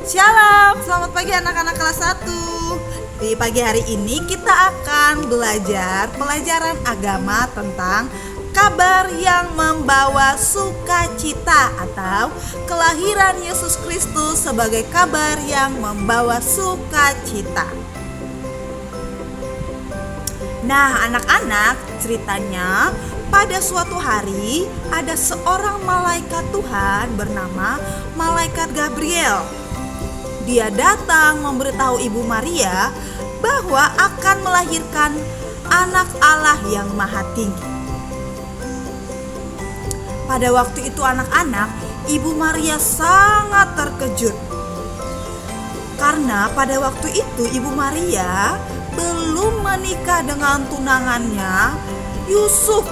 Shalom, selamat pagi anak-anak kelas 1. Di pagi hari ini kita akan belajar pelajaran agama tentang kabar yang membawa sukacita atau kelahiran Yesus Kristus sebagai kabar yang membawa sukacita. Nah, anak-anak, ceritanya pada suatu hari ada seorang malaikat Tuhan bernama Malaikat Gabriel. Dia datang memberitahu Ibu Maria bahwa akan melahirkan anak Allah yang maha tinggi. Pada waktu itu anak-anak, Ibu Maria sangat terkejut. Karena pada waktu itu Ibu Maria belum menikah dengan tunangannya Yusuf.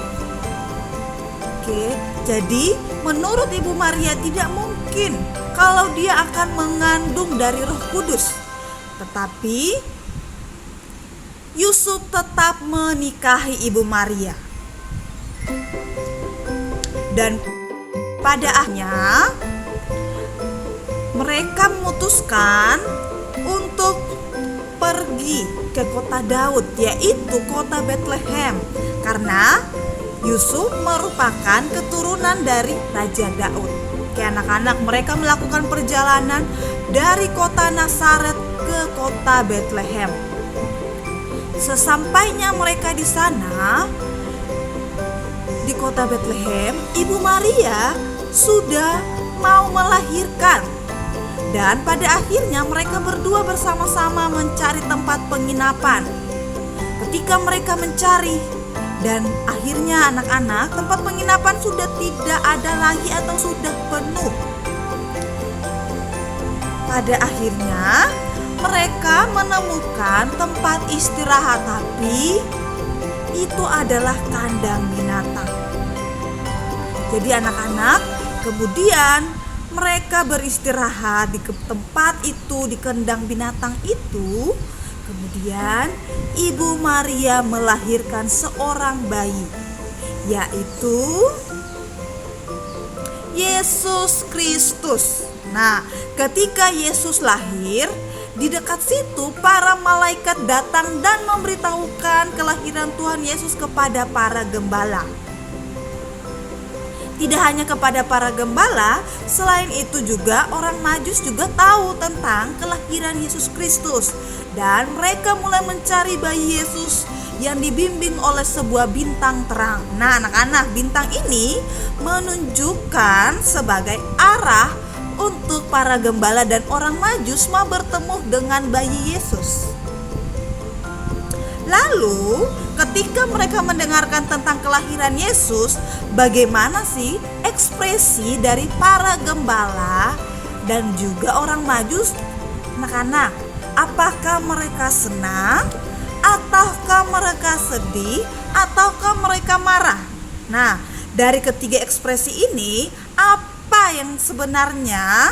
Jadi menurut Ibu Maria tidak mungkin kalau dia akan mengandung dari Roh Kudus. Tetapi Yusuf tetap menikahi Ibu Maria. Dan pada akhirnya mereka memutuskan untuk pergi ke kota Daud, yaitu kota Bethlehem, karena Yusuf merupakan keturunan dari Raja Daud. Anak-anak, mereka melakukan perjalanan dari kota Nazaret ke kota Bethlehem. Sesampainya mereka di sana, di kota Bethlehem, Ibu Maria sudah mau melahirkan. Dan pada akhirnya mereka berdua bersama-sama mencari tempat penginapan. Ketika mereka mencari, dan akhirnya anak-anak, tempat penginapan sudah tidak ada lagi atau sudah penuh. Pada akhirnya mereka menemukan tempat istirahat, tapi itu adalah kandang binatang. Jadi anak-anak, kemudian mereka beristirahat di tempat itu, di kandang binatang itu. Kemudian Ibu Maria melahirkan seorang bayi, yaitu Yesus Kristus. Nah, ketika Yesus lahir, di dekat situ para malaikat datang dan memberitahukan kelahiran Tuhan Yesus kepada para gembala. Tidak hanya kepada para gembala, selain itu juga orang Majus juga tahu tentang kelahiran Yesus Kristus. Dan mereka mulai mencari bayi Yesus yang dibimbing oleh sebuah bintang terang. Nah, anak-anak, bintang ini menunjukkan sebagai arah untuk para gembala dan orang Majus mau bertemu dengan bayi Yesus. Lalu, ketika mereka mendengarkan tentang kelahiran Yesus, bagaimana sih ekspresi dari para gembala dan juga orang Majus? Anak-anak, apakah mereka senang, ataukah mereka sedih, ataukah mereka marah? Nah, dari ketiga ekspresi ini, apa yang sebenarnya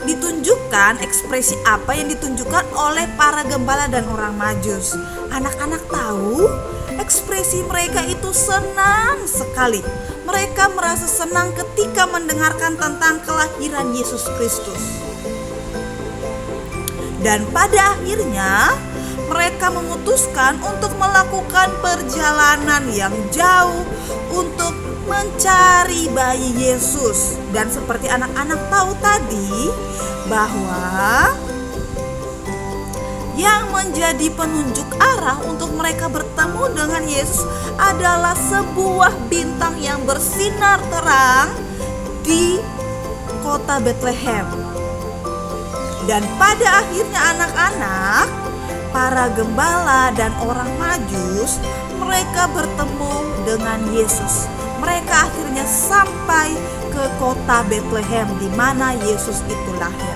ditunjukkan, ekspresi apa yang ditunjukkan oleh para gembala dan orang Majus? Anak-anak tahu, ekspresi mereka itu senang sekali. Mereka merasa senang ketika mendengarkan tentang kelahiran Yesus Kristus. Dan pada akhirnya mereka memutuskan untuk melakukan perjalanan yang jauh untuk mencari bayi Yesus. Dan seperti anak-anak tahu tadi, bahwa yang menjadi penunjuk arah untuk mereka bertemu dengan Yesus adalah sebuah bintang yang bersinar terang di kota Bethlehem. Dan pada akhirnya anak-anak, para gembala dan orang Majus, mereka bertemu dengan Yesus. Mereka akhirnya sampai ke kota Bethlehem di mana Yesus itu lahir.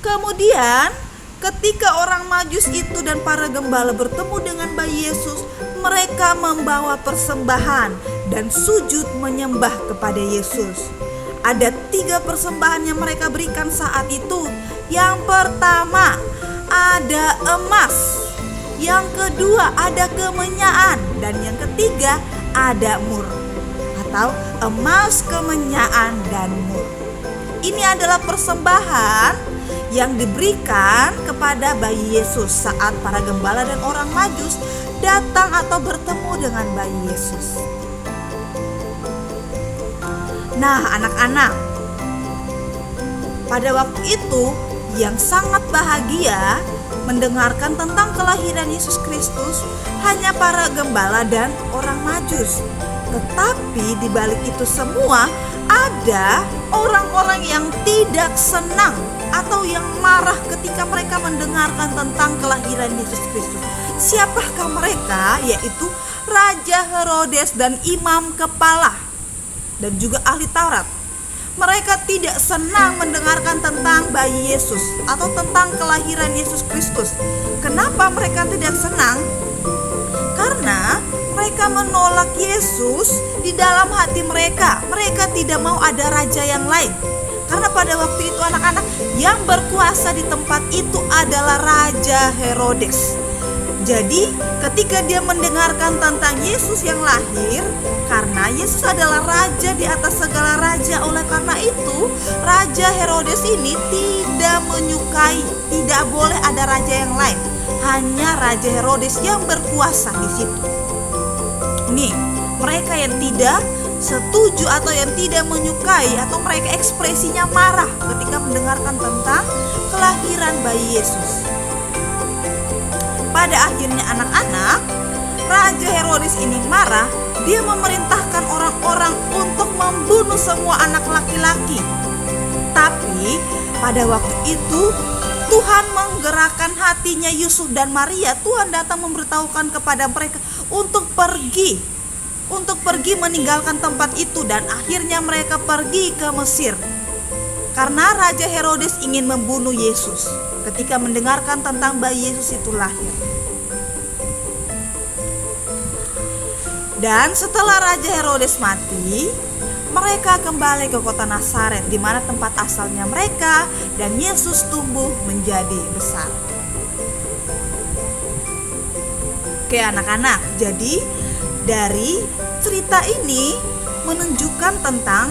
Kemudian ketika orang Majus itu dan para gembala bertemu dengan bayi Yesus, mereka membawa persembahan dan sujud menyembah kepada Yesus. Ada 3 persembahan yang mereka berikan saat itu. Yang pertama ada emas. Yang kedua ada kemenyaan. Dan yang ketiga ada mur, atau emas, kemenyaan, dan mur. Ini adalah persembahan yang diberikan kepada bayi Yesus saat para gembala dan orang Majus datang atau bertemu dengan bayi Yesus. Nah, anak-anak, pada waktu itu yang sangat bahagia mendengarkan tentang kelahiran Yesus Kristus hanya para gembala dan orang Majus. Tetapi di balik itu semua ada orang-orang yang tidak senang atau yang marah ketika mereka mendengarkan tentang kelahiran Yesus Kristus. Siapakah mereka? Yaitu Raja Herodes dan imam kepala dan juga ahli Taurat. Mereka tidak senang mendengarkan tentang bayi Yesus atau tentang kelahiran Yesus Kristus. Kenapa mereka tidak senang? Karena mereka menolak Yesus di dalam hati mereka. Mereka tidak mau ada raja yang lain. Karena pada waktu itu anak-anak, yang berkuasa di tempat itu adalah Raja Herodes. Jadi ketika dia mendengarkan tentang Yesus yang lahir, karena Yesus adalah raja di atas segala raja, oleh karena itu Raja Herodes ini tidak menyukai, tidak boleh ada raja yang lain. Hanya Raja Herodes yang berkuasa di situ. Nih, mereka yang tidak setuju atau yang tidak menyukai atau mereka ekspresinya marah ketika mendengarkan tentang kelahiran bayi Yesus. Pada akhirnya anak-anak, Raja Herodes ini marah. Dia memerintahkan orang-orang untuk membunuh semua anak laki-laki. Tapi pada waktu itu Tuhan menggerakkan hatinya Yusuf dan Maria. Tuhan datang memberitahukan kepada mereka untuk pergi meninggalkan tempat itu, dan akhirnya mereka pergi ke Mesir. Karena Raja Herodes ingin membunuh Yesus ketika mendengarkan tentang bayi Yesus itu lahir. Dan setelah Raja Herodes mati, mereka kembali ke kota Nazaret, di mana tempat asalnya mereka, dan Yesus tumbuh menjadi besar. Oke anak-anak, jadi dari cerita ini menunjukkan tentang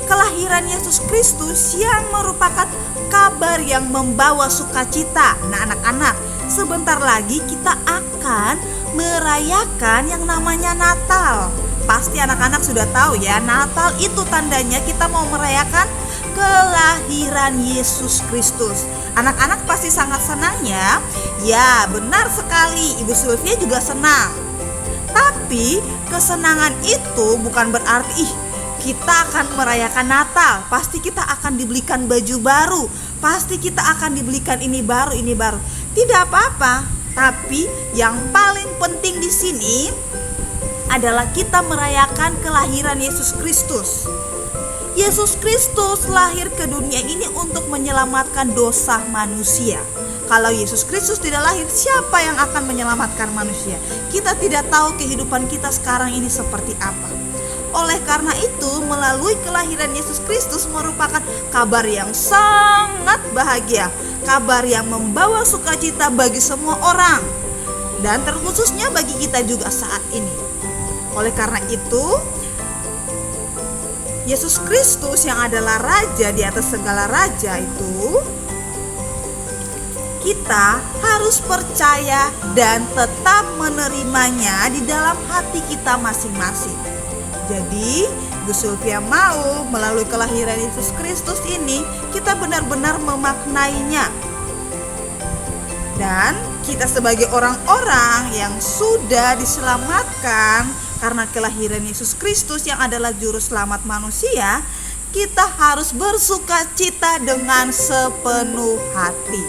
kelahiran Yesus Kristus yang merupakan kabar yang membawa sukacita. Nah anak-anak, sebentar lagi kita akan merayakan yang namanya Natal. Pasti anak-anak sudah tahu ya, Natal itu tandanya kita mau merayakan kelahiran Yesus Kristus. Anak-anak pasti sangat senang ya. Ya benar sekali, Ibu Sylvia juga senang. Tapi kesenangan itu bukan berarti kita akan merayakan Natal, pasti kita akan dibelikan baju baru, pasti kita akan dibelikan ini baru. Tidak apa-apa. Tapi yang paling penting di sini adalah kita merayakan kelahiran Yesus Kristus. Yesus Kristus lahir ke dunia ini untuk menyelamatkan dosa manusia. Kalau Yesus Kristus tidak lahir, siapa yang akan menyelamatkan manusia? Kita tidak tahu kehidupan kita sekarang ini seperti apa. Oleh karena itu, melalui kelahiran Yesus Kristus merupakan kabar yang sangat bahagia, kabar yang membawa sukacita bagi semua orang, dan terkhususnya bagi kita juga saat ini. Oleh karena itu, Yesus Kristus yang adalah Raja di atas segala raja itu, kita harus percaya dan tetap menerimanya di dalam hati kita masing-masing. Jadi, Bu Sylvia mau melalui kelahiran Yesus Kristus ini kita benar-benar memaknainya. Dan kita sebagai orang-orang yang sudah diselamatkan karena kelahiran Yesus Kristus yang adalah juru selamat manusia, kita harus bersukacita dengan sepenuh hati.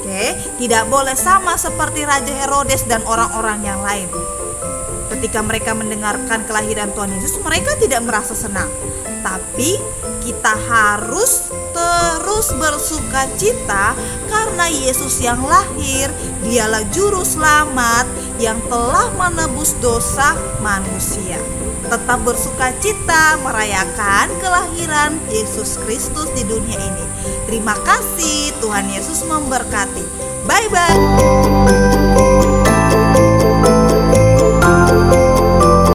Oke, tidak boleh sama seperti Raja Herodes dan orang-orang yang lain. Ketika mereka mendengarkan kelahiran Tuhan Yesus, mereka tidak merasa senang. Tapi kita harus terus bersukacita karena Yesus yang lahir, dialah juru selamat yang telah menebus dosa manusia. Tetap bersukacita merayakan kelahiran Yesus Kristus di dunia ini. Terima kasih, Tuhan Yesus memberkati. Bye-bye.